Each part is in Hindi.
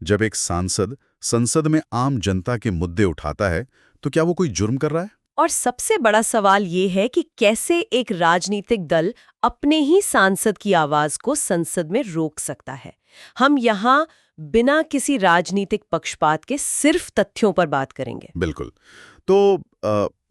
जब एक सांसद संसद में आम जनता के मुद्दे उठाता है तो क्या वो कोई जुर्म कर रहा है? और सबसे बड़ा सवाल ये है कि कैसे एक राजनीतिक दल अपने ही सांसद की आवाज को संसद में रोक सकता है। हम यहाँ बिना किसी राजनीतिक पक्षपात के सिर्फ तथ्यों पर बात करेंगे। बिल्कुल। तो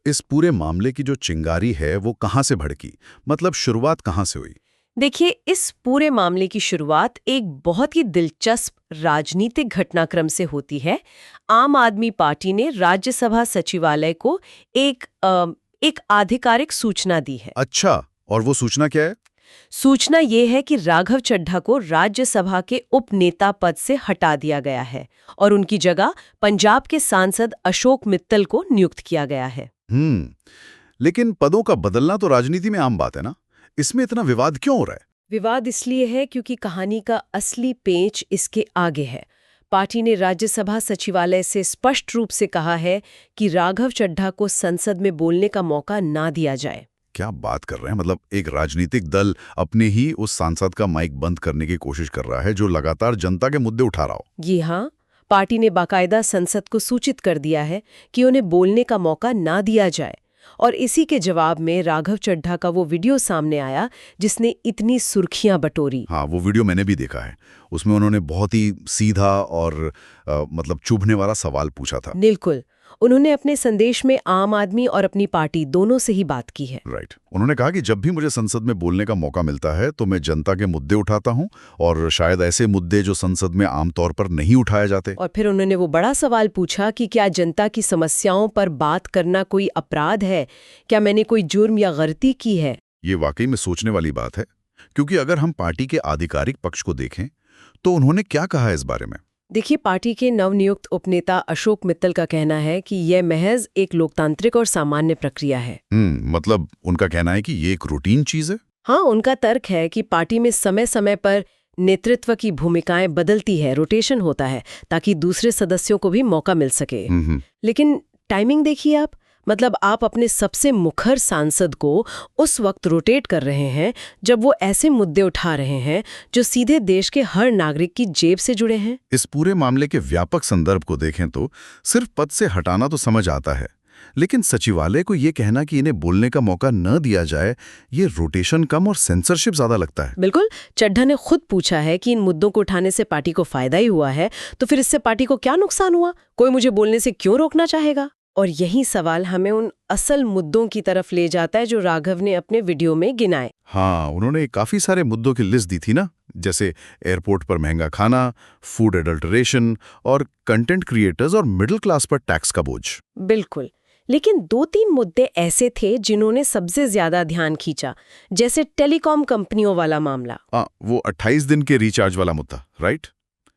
इस पूरे मामले की जो चिंगारी है वो कहाँ से भड़की, मतलब शुरुआत कहाँ से हुई? देखिए, इस पूरे मामले की शुरुआत एक बहुत ही दिलचस्प राजनीतिक घटनाक्रम से होती है। आम आदमी पार्टी ने राज्यसभा सचिवालय को एक आधिकारिक सूचना दी है। अच्छा, और वो सूचना क्या है? सूचना ये है कि राघव चड्ढा को राज्यसभा के उपनेता पद से हटा दिया गया है और उनकी जगह पंजाब के सांसद अशोक मित्तल को नियुक्त किया गया है। लेकिन पदों का बदलना तो राजनीति में आम बात है ना, इसमें इतना विवाद क्यों हो रहा है? विवाद इसलिए है क्योंकि कहानी का असली पेंच इसके आगे है। पार्टी ने राज्यसभा सचिवालय से स्पष्ट रूप से कहा है कि राघव चड्ढा को संसद में बोलने का मौका ना दिया जाए। क्या बात कर रहे हैं? मतलब एक राजनीतिक दल अपने ही उस सांसद का माइक बंद करने की कोशिश कर रहा है जो लगातार जनता के मुद्दे उठा रहा हो। जी हाँ, पार्टी ने बाकायदा संसद को सूचित कर दिया है कि उन्हें बोलने का मौका ना दिया जाए। और इसी के जवाब में राघव चड्ढा का वो वीडियो सामने आया जिसने इतनी सुर्खियां बटोरी। हाँ, वो वीडियो मैंने भी देखा है। उसमें उन्होंने बहुत ही सीधा और मतलब चुभने वाला सवाल पूछा था। बिल्कुल, उन्होंने अपने संदेश में आम आदमी और अपनी पार्टी दोनों से ही बात की है। राइट। उन्होंने कहा कि जब भी मुझे संसद में बोलने का मौका मिलता है तो मैं जनता के मुद्दे उठाता हूं, और शायद ऐसे मुद्दे जो संसद में आमतौर पर नहीं उठाए जाते। और फिर उन्होंने वो बड़ा सवाल पूछा कि क्या जनता की समस्याओं पर बात करना कोई अपराध है? क्या मैंने कोई जुर्म या गलती की है? ये वाकई में सोचने वाली बात है, क्योंकि अगर हम पार्टी के आधिकारिक पक्ष को देखें तो उन्होंने क्या कहा है इस बारे में? देखिए, पार्टी के नवनियुक्त उपनेता अशोक मित्तल का कहना है कि यह महज एक लोकतांत्रिक और सामान्य प्रक्रिया है। मतलब उनका कहना है कि ये एक रूटीन चीज है। हाँ, उनका तर्क है कि पार्टी में समय समय पर नेतृत्व की भूमिकाएं बदलती है, रोटेशन होता है, ताकि दूसरे सदस्यों को भी मौका मिल सके। लेकिन टाइमिंग देखिए आप, मतलब आप अपने सबसे मुखर सांसद को उस वक्त रोटेट कर रहे हैं जब वो ऐसे मुद्दे उठा रहे हैं जो सीधे देश के हर नागरिक की जेब से जुड़े हैं। इस पूरे मामले के व्यापक संदर्भ को देखें तो सिर्फ पद से हटाना तो समझ आता है, लेकिन सचिवालय को ये कहना कि इन्हें बोलने का मौका न दिया जाए, ये रोटेशन कम और सेंसरशिप ज्यादा लगता है। बिल्कुल, चड्ढा ने खुद पूछा है कि इन मुद्दों को उठाने से पार्टी को फायदा ही हुआ है, तो फिर इससे पार्टी को क्या नुकसान हुआ? कोई मुझे बोलने से क्यों रोकना चाहेगा? और यही सवाल हमें उन असल मुद्दों की तरफ ले जाता है जो राघव ने अपने वीडियो में गिनाए। हाँ, उन्होंने काफी सारे मुद्दों की लिस्ट दी थी ना, जैसे एयरपोर्ट पर महंगा खाना, फूड एडल्टरेशन और कंटेंट क्रिएटर्स और मिडिल क्लास पर टैक्स का बोझ। बिल्कुल, लेकिन 2-3 मुद्दे ऐसे थे जिन्होंने सबसे ज्यादा ध्यान खींचा, जैसे टेलीकॉम कंपनियों वाला मामला। वो 28 दिन के रिचार्ज वाला मुद्दा, राइट?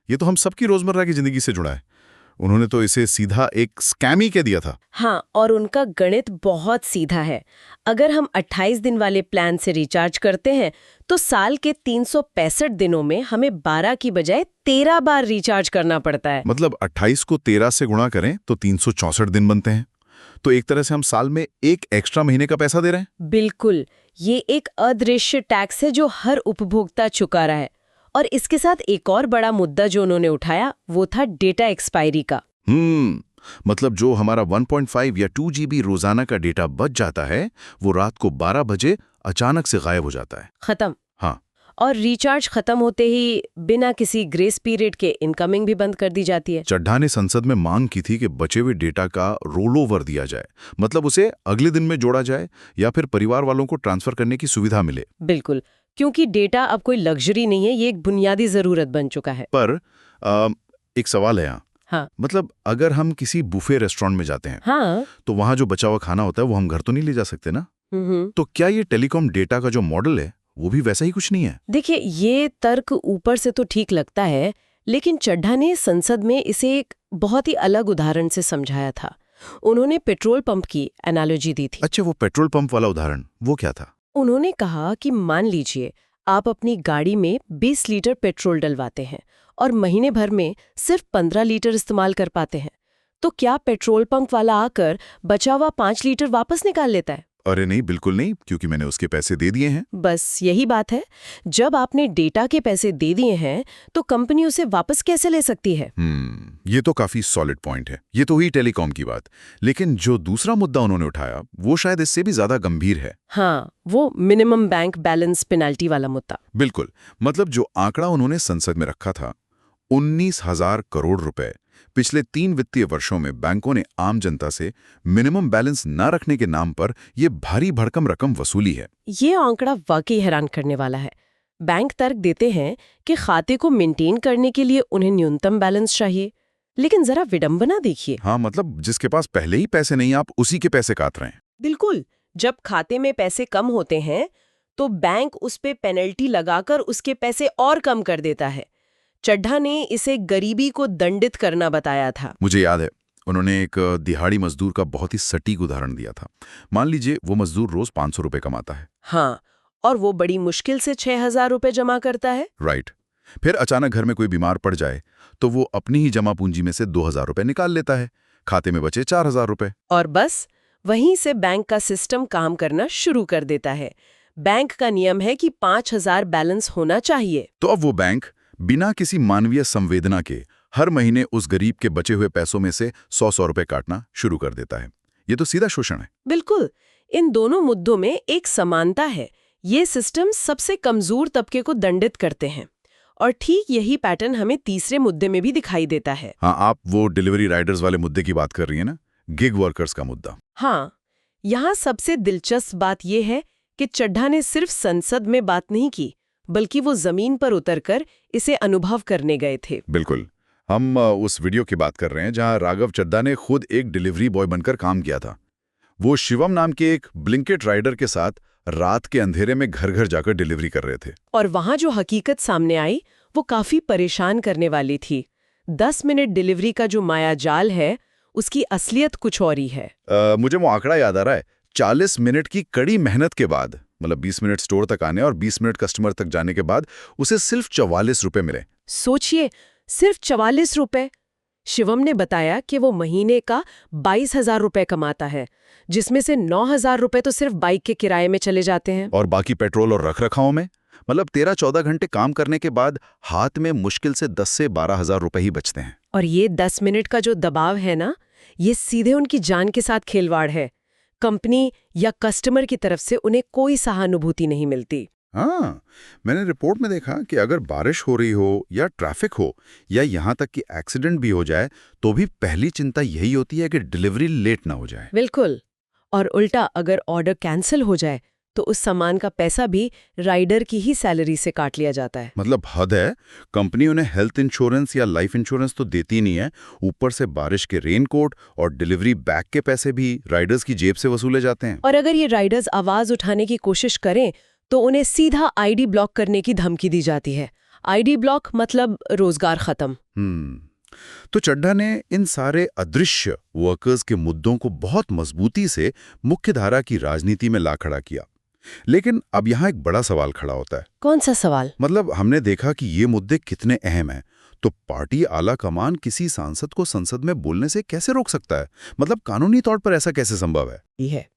ये तो हम सबकी रोजमर्रा की जिंदगी से जुड़ा है। उन्होंने तो इसे सीधा एक स्कैम ही कह दिया था। हाँ, और उनका गणित बहुत सीधा है। अगर हम 28 दिन वाले प्लान से रिचार्ज करते हैं तो साल के 365 दिनों में हमें 12 की बजाय 13 बार रिचार्ज करना पड़ता है। मतलब 28 को 13 से गुणा करें तो 364 दिन बनते हैं। तो एक तरह से हम साल में एक एक्स्ट्रा महीने का पैसा दे रहे हैं। बिल्कुल, ये एक अदृश्य टैक्स है जो हर उपभोक्ता चुका रहा है। और इसके साथ एक और बड़ा मुद्दा जो उन्होंने उठाया वो था डेटा एक्सपायरी का। मतलब जो हमारा 1.5 या 2 GB रोजाना का डेटा बच जाता है वो रात को 12 बजे अचानक से गायब हो जाता है। खत्म। हाँ, और रिचार्ज खत्म होते ही बिना किसी ग्रेस पीरियड के इनकमिंग भी बंद कर दी जाती है। चड्ढा ने संसद में मांग की थी कि बचे हुए डेटा का रोल ओवर दिया जाए, मतलब उसे अगले दिन में जोड़ा जाए या फिर परिवार वालों को ट्रांसफर करने की सुविधा मिले। बिल्कुल, क्योंकि डेटा अब कोई लग्जरी नहीं है, ये एक बुनियादी जरूरत बन चुका है। पर एक सवाल है यहाँ। हाँ। मतलब अगर हम किसी बुफे रेस्टोरेंट में जाते हैं, हाँ, तो वहां जो बचा हुआ खाना होता है वो हम घर तो नहीं ले जा सकते ना। तो क्या ये टेलीकॉम डेटा का जो मॉडल है वो भी वैसा ही कुछ नहीं है? देखिए, ये तर्क ऊपर से तो ठीक लगता है, लेकिन चड्ढा ने संसद में इसे एक बहुत ही अलग उदाहरण से समझाया था। उन्होंने पेट्रोल पंप की एनालॉजी दी थी। अच्छा, वो पेट्रोल पंप वाला उदाहरण वो क्या था? उन्होंने कहा कि मान लीजिए आप अपनी गाड़ी में 20 लीटर पेट्रोल डलवाते हैं और महीने भर में सिर्फ 15 लीटर इस्तेमाल कर पाते हैं, तो क्या पेट्रोल पंप वाला आकर बचा हुआ 5 लीटर वापस निकाल लेता है? अरे नहीं, बिल्कुल नहीं, क्योंकि मैंने उसके पैसे दे दिए हैं। बस यही बात है। जब आपने डेटा के पैसे दे दिए हैं तो कंपनी उसे वापस कैसे ले सकती है? ये तो काफी सॉलिड पॉइंट है। ये तो हुई टेलीकॉम की बात। लेकिन जो दूसरा मुद्दा उन्होंने उठाया वो शायद इससे भी ज्यादा गंभीर है। हाँ, वो मिनिमम बैंक बैलेंस पेनल्टी वाला मुद्दा। बिल्कुल, मतलब जो आंकड़ा उन्होंने संसद में रखा था, 19,000 करोड़ रुपए पिछले 3 वित्तीय वर्षों में बैंकों ने आम जनता से मिनिमम बैलेंस न रखने के नाम पर यह भारी भरकम रकम वसूली है। ये आंकड़ा वाकई हैरान करने वाला है। बैंक तर्क देते हैं कि खाते को मेंटेन करने के लिए उन्हें न्यूनतम बैलेंस चाहिए, लेकिन जरा विडंबना देखिए। हाँ, मतलब जिसके पास पहले ही पैसे नहीं, आप उसी के पैसे काट रहे हैं। बिल्कुल, जब खाते में पैसे कम होते हैं तो बैंक उस पे पेनल्टी लगाकर उसके पैसे और कम कर देता है। चड्ढा ने इसे गरीबी को दंडित करना बताया था। मुझे याद है, उन्होंने एक दिहाड़ी मजदूर का बहुत ही सटीक उदाहरण दिया था। मान लीजिए वो मजदूर रोज 500 रुपए कमाता है। हाँ, और वो बड़ी मुश्किल से 6,000 रुपए जमा करता है। राइट। फिर अचानक घर में कोई बीमार पड़ जाए तो वो अपनी ही जमा पूंजी में से 2,000 रुपए निकाल लेता है। खाते में बचे 4,000 रुपए। और बस वहीं से बैंक का सिस्टम काम करना शुरू कर देता है। बैंक का नियम है कि 5,000 बैलेंस होना चाहिए। तो अब वो बैंक बिना किसी मानवीय संवेदना के हर महीने उस गरीब के बचे हुए पैसों में से 100 रुपए काटना शुरू कर देता है। ये तो सीधा शोषण है। बिल्कुल, इन दोनों मुद्दों में एक समानता है। ये सिस्टम सबसे कमजोर तबके को दंडित करते हैं। और ठीक यही पैटर्न हमें तीसरे मुद्दे में भी दिखाई देता है। हाँ, आप वो डिलीवरी राइडर्स वाले मुद्दे की बात कर रही है ना, गिग वर्कर्स का मुद्दा। हाँ, यहाँ सबसे दिलचस्प बात यह है कि चड्ढा ने सिर्फ संसद में बात नहीं की, बल्कि वो जमीन पर उतरकर इसे अनुभव करने गए थे। बिल्कुल, हम उस वीडियो की बात कर रहे हैं जहां राघव चड्ढा ने खुद एक डिलीवरी बॉय बनकर काम किया था। वो शिवम नाम के एक ब्लिंकिट राइडर के साथ रात के अंधेरे में घर घर जाकर डिलीवरी कर रहे थे। और वहां जो हकीकत सामने आई वो काफी परेशान करने वाली थी। 10 मिनट डिलीवरी का जो माया जाल है उसकी असलियत कुछ और ही है। मुझे वो आंकड़ा याद आ रहा है। 40 मिनट की कड़ी मेहनत के बाद, मतलब 20 मिनट स्टोर तक आने और 20 मिनट कस्टमर तक जाने के बाद उसे सिर्फ 44 रुपए मिले। सोचिए, सिर्फ 44 रुपए। शिवम ने बताया कि वो महीने का 22,000 रुपए कमाता है, जिसमें से 9,000 रुपए तो सिर्फ बाइक के किराए में चले जाते हैं। और बाकी पेट्रोल और रखरखाव में, मतलब 13-14 घंटे काम करने के बाद हाथ में मुश्किल से 10 से 12,000 रुपए ही बचते हैं। और ये 10 मिनट का जो दबाव है ना, ये सीधे उनकी जान के साथ खिलवाड़ है। कंपनी या कस्टमर की तरफ से उन्हें कोई सहानुभूति नहीं मिलती। हाँ, मैंने रिपोर्ट में देखा कि अगर बारिश हो रही हो या ट्रैफिक हो या यहाँ तक कि एक्सीडेंट भी हो जाए तो भी पहली चिंता यही होती है कि डिलीवरी लेट ना हो जाए। बिल्कुल। और उल्टा, अगर ऑर्डर कैंसिल हो जाए तो उस सामान का पैसा भी राइडर की ही सैलरी से काट लिया जाता है। मतलब हद है। कंपनी उन्हें हेल्थ इंश्योरेंस या लाइफ इंश्योरेंस तो देती नहीं है, ऊपर से बारिश के रेनकोट और डिलीवरी बैग के पैसे भी राइडर्स की जेब से वसूले जाते हैं। और अगर ये राइडर्स आवाज उठाने की कोशिश करें तो उन्हें सीधा आईडी ब्लॉक करने की धमकी दी जाती है। आईडी ब्लॉक मतलब रोजगार खत्म। तो चड्ढा ने इन सारे अदृश्य वर्कर्स के मुद्दों को बहुत मजबूती से मुख्यधारा की राजनीति में ला खड़ा किया। लेकिन अब यहाँ एक बड़ा सवाल खड़ा होता है। कौन सा सवाल? मतलब हमने देखा कि ये मुद्दे कितने अहम हैं, तो पार्टी आला कमान किसी सांसद को संसद में बोलने से कैसे रोक सकता है? मतलब कानूनी तौर पर ऐसा कैसे संभव है?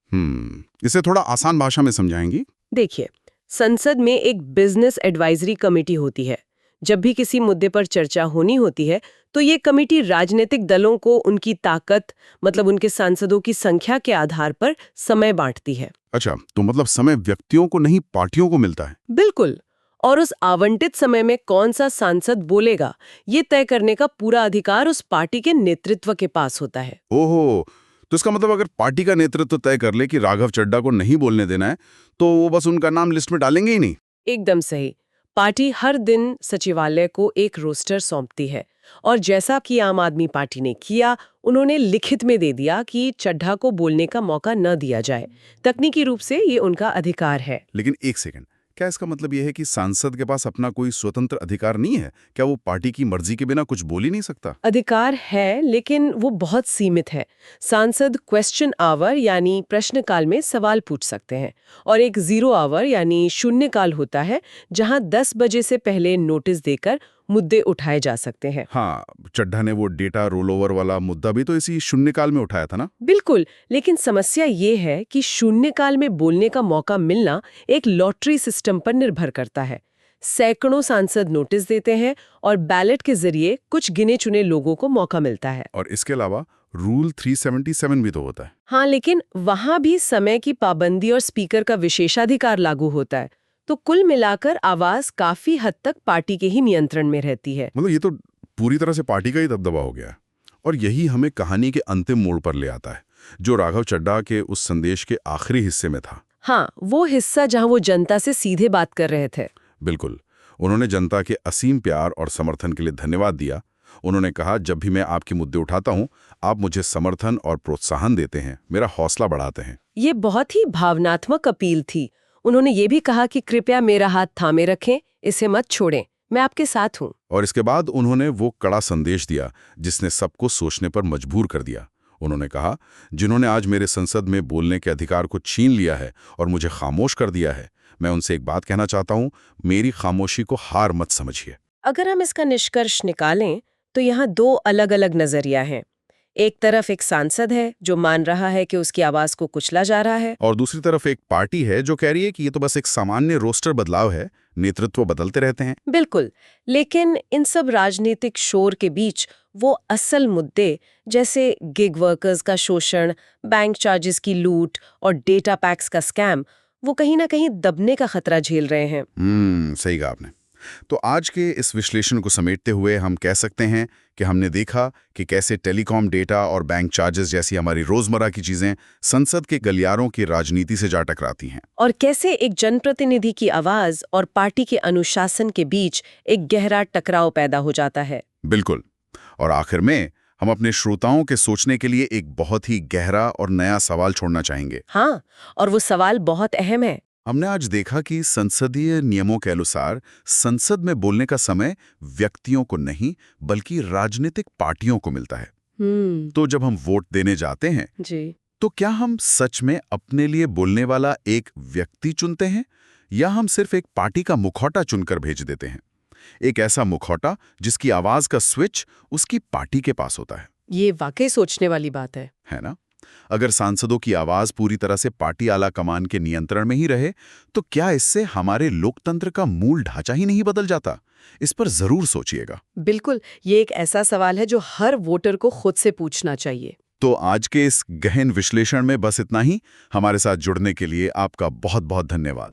इसे थोड़ा आसान भाषा में समझाएंगी? देखिए, संसद में एक बिजनेस एडवाइजरी कमेटी होती है। जब भी किसी मुद्दे पर चर्चा होनी होती है तो ये कमेटी राजनीतिक दलों को उनकी ताकत, मतलब उनके सांसदों की संख्या के आधार पर समय बांटती है। अच्छा, तो मतलब समय व्यक्तियों को नहीं, पार्टियों को मिलता है? बिल्कुल। और उस आवंटित समय में कौन सा सांसद बोलेगा, ये तय करने का पूरा अधिकार उस पार्टी के नेतृत्व के पास होता है। ओहो, तो इसका मतलब अगर पार्टी का नेतृत्व तय कर ले कि राघव चड्ढा को नहीं बोलने देना है तो वो बस उनका नाम लिस्ट में डालेंगे ही नहीं? एकदम सही। पार्टी हर दिन सचिवालय को एक रोस्टर सौंपती है और जैसा कि आम आदमी पार्टी ने किया, उन्होंने लिखित में दे दिया कि चड्ढा को बोलने का मौका न दिया जाए। तकनीकी रूप से ये उनका अधिकार है। लेकिन एक सेकंड, क्या इसका मतलब यह है कि सांसद के पास अपना कोई स्वतंत्र अधिकार नहीं है? क्या वो पार्टी की मर्जी के बिना कुछ बोल ही नहीं सकता? अधिकार है, लेकिन वो बहुत सीमित है। सांसद क्वेश्चन आवर यानी प्रश्नकाल में सवाल पूछ सकते हैं, और एक जीरो आवर यानी शून्यकाल होता है जहां 10 बजे से पहले नोटिस देकर मुद्दे उठाए जा सकते हैं। हाँ, चड्ढा ने वो डेटा रोलओवर वाला मुद्दा भी तो इसी शून्यकाल में उठाया था ना? बिल्कुल, लेकिन समस्या ये है कि शून्यकाल में बोलने का मौका मिलना एक लॉटरी सिस्टम पर निर्भर करता है। सैकड़ों सांसद नोटिस देते हैं और बैलेट के जरिए कुछ गिने चुने लोगों को मौका मिलता है। और इसके अलावा रूल 377 भी तो होता है। हाँ, लेकिन वहां भी समय की पाबंदी और स्पीकर का विशेषाधिकार लागू होता है। तो कुल मिलाकर आवाज काफी हद तक पार्टी के ही नियंत्रण में रहती है। मतलब ये तो पूरी तरह से पार्टी का ही दबदबा हो गया है। और यही हमें कहानी के अंतिम मोड़ पर ले आता है, जो राघव चड्ढा के उस संदेश के आखिरी हिस्से में था। हाँ, वो हिस्सा जहां वो जनता से सीधे बात कर रहे थे। बिल्कुल, उन्होंने जनता के असीम प्यार और समर्थन के लिए धन्यवाद दिया। उन्होंने कहा, जब भी मैं आपके मुद्दे उठाता हूं, आप मुझे समर्थन और प्रोत्साहन देते हैं, मेरा हौसला बढ़ाते हैं। ये बहुत ही भावनात्मक अपील थी। उन्होंने ये भी कहा कि कृपया मेरा हाथ थामे रखें, इसे मत छोड़ें, मैं आपके साथ हूँ। और इसके बाद उन्होंने वो कड़ा संदेश दिया जिसने सबको सोचने पर मजबूर कर दिया। उन्होंने कहा, जिन्होंने आज मेरे संसद में बोलने के अधिकार को छीन लिया है और मुझे खामोश कर दिया है, मैं उनसे एक बात कहना चाहता हूँ, मेरी खामोशी को हार मत समझिए। अगर हम इसका निष्कर्ष निकालें तो यहाँ दो अलग अलग नजरिया हैं। एक तरफ एक सांसद है जो मान रहा है कि उसकी आवाज को कुचला जा रहा है, और दूसरी तरफ एक पार्टी है जो कह रही है कि ये तो बस एक सामान्य रोस्टर बदलाव है, नेतृत्व बदलते रहते हैं। बिल्कुल। लेकिन इन सब राजनीतिक शोर के बीच वो असल मुद्दे जैसे गिग वर्कर्स का शोषण, बैंक चार्जेस की लूट और डेटा पैक्स का स्कैम, वो कहीं ना कहीं दबने का खतरा झेल रहे हैं। सही कहा आपने। तो आज के इस विश्लेषण को समेटते हुए हम कह सकते हैं कि हमने देखा कि कैसे टेलीकॉम डेटा और बैंक चार्जेस जैसी हमारी रोजमर्रा की चीजें संसद के गलियारों की राजनीति से जा टकराती हैं। और कैसे एक जनप्रतिनिधि की आवाज और पार्टी के अनुशासन के बीच एक गहरा टकराव पैदा हो जाता है। बिल्कुल। और आखिर में हम अपने श्रोताओं के सोचने के लिए एक बहुत ही गहरा और नया सवाल छोड़ना चाहेंगे। हाँ, और वो सवाल बहुत अहम है। हमने आज देखा कि संसदीय नियमों के अनुसार संसद में बोलने का समय व्यक्तियों को नहीं बल्कि राजनीतिक पार्टियों को मिलता है। तो जब हम वोट देने जाते हैं जी, तो क्या हम सच में अपने लिए बोलने वाला एक व्यक्ति चुनते हैं या हम सिर्फ एक पार्टी का मुखौटा चुनकर भेज देते हैं? एक ऐसा मुखौटा जिसकी आवाज का स्विच उसकी पार्टी के पास होता है। ये वाकई सोचने वाली बात है ना? अगर सांसदों की आवाज पूरी तरह से पार्टी आला कमान के नियंत्रण में ही रहे तो क्या इससे हमारे लोकतंत्र का मूल ढांचा ही नहीं बदल जाता? इस पर जरूर सोचिएगा। बिल्कुल, ये एक ऐसा सवाल है जो हर वोटर को खुद से पूछना चाहिए। तो आज के इस गहन विश्लेषण में बस इतना ही। हमारे साथ जुड़ने के लिए आपका बहुत बहुत धन्यवाद।